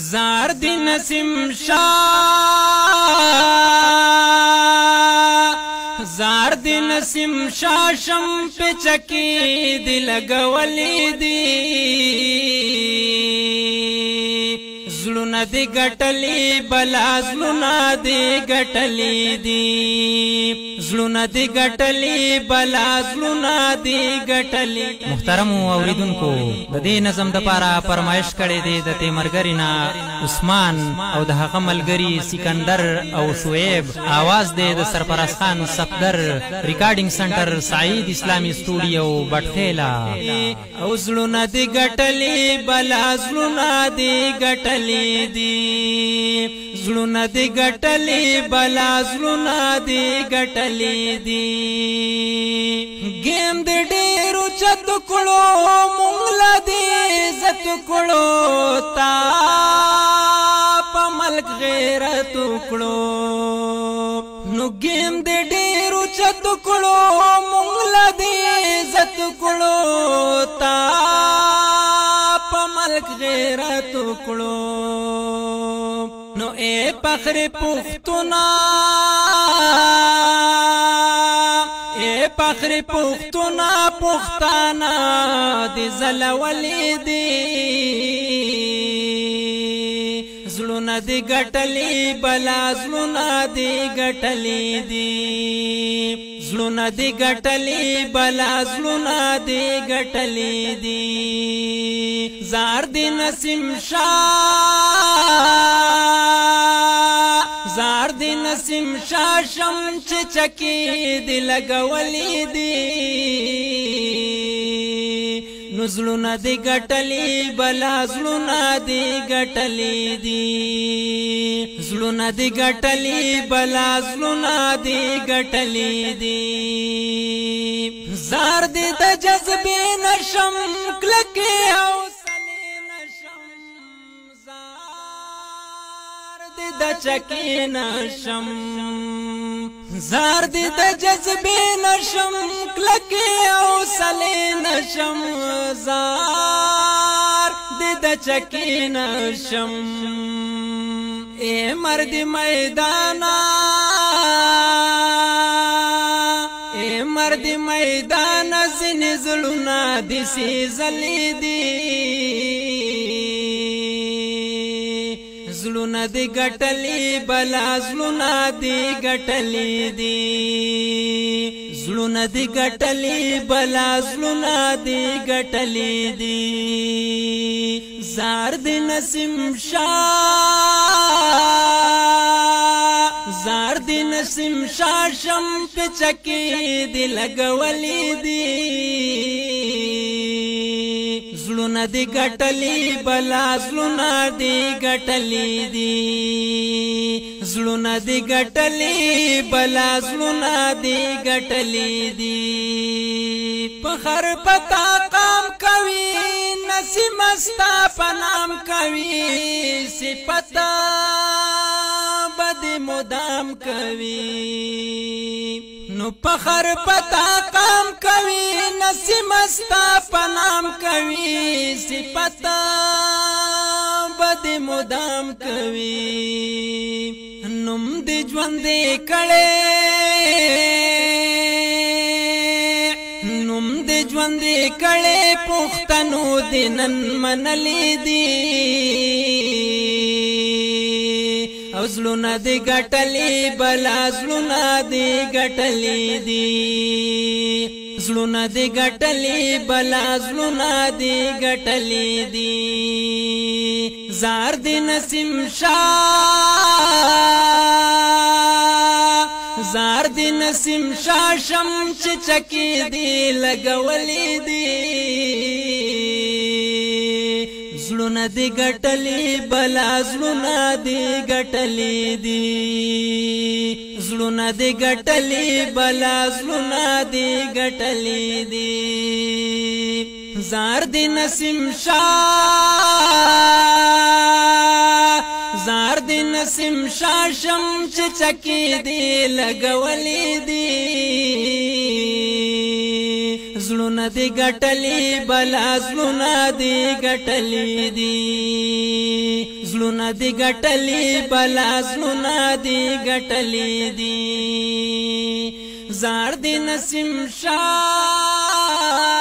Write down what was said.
زار دی نسیم شاه زار دی نسیم شاه شم پچکی دی لگولی دی زلونا دی گٹلی بلا زلونا دی گٹلی دی زلونا دی گٹلی بلا زلونا دی گٹلی محترم اوریدونکو د دې نظم د پاره فرمایش کړي دي د تیمرګرینا عثمان او د هغه ملګری سکندر او شعیب आवाज دی د سرفراز خان صفدر ریکارډینګ سنټر سعید اسلامی سټوډیو بټخیلا او زلونا دی گٹلی بلا زلونا دی گٹلی دی زلونا دی گٹلی بلا زلونا دی گٹلی دی گیم دی ډیرو چت کړو مونږ دی عزت کړو تا په ملک غیرت کړو نو گیم دی ډیرو چت کړو مونږ دی عزت کړو تا په ملک غیرت کړو نو اے فخر پختونا اے فخر پختونا پختانا دی زلولی دی زلونا دی گٹلی بلا زلونا دی گٹلی دی زلونا دی گٹلی بلا زلونا دی گٹلی دی زار دی نسیم شاه زار دی نسیم شاه شم چچکی دی لگولی دی نو زلونا دی گٹلی بلا زلونا دی گٹلی دی زلونا دی گٹلی بلا زلونا دی گٹلی دی زار دی د جذبې نشم کلکې حوصلې نشم زار دی د چکې نشم زار دی د جذبې نشم کلکې حوصلې نشم زار دی د چکې نشم اے مرد میدانا اے مرد میدان زین زلونا دی سیزلی دی زلونا دی گٹلی بلا زلونا دی گٹلی دی زلونا دی گٹلی بلا زلونا دی گٹلی دی زار دی نسیم شاه زار دی نسیم شاه شم پچکی دی لگولی دی زلونا دی گٹلی بلا زلونا دی گٹلی دی زلونا دی گٹلی بلا زلونا دی گٹلی دی پخر پتا قام کوي نسیم استا پنام کوي صفتا بد مدام کوي نو پخر پتا قام کوي نسیم استا پنام کوي صفتا بد مدام کوي نم دی ژوند کړي نم دی ژوند کړي پښتنو دینن منلې دي او زلونا دی گٹلی بلا زلونا دی گٹلی دی زلونا دی گٹلی بلا زلونا دی گٹلی دی زار دی نسیم شاه زار دی نسیم شاه شم چچکی دی لگولی دی زلونا دی گٹلی بلا زلونا دی گٹلی دی زلونا دی گٹلی بلا زلونا دی گٹلی دی زار دی نسیم شاه زار دی نسیم شاه شم چچکی دی لگولی دی زلونا دی گٹلی بلا زلونا دی گٹلی دی زلونه دی ګټلې بلا زلونه دی ګټلې دی زار دی نسیم شاه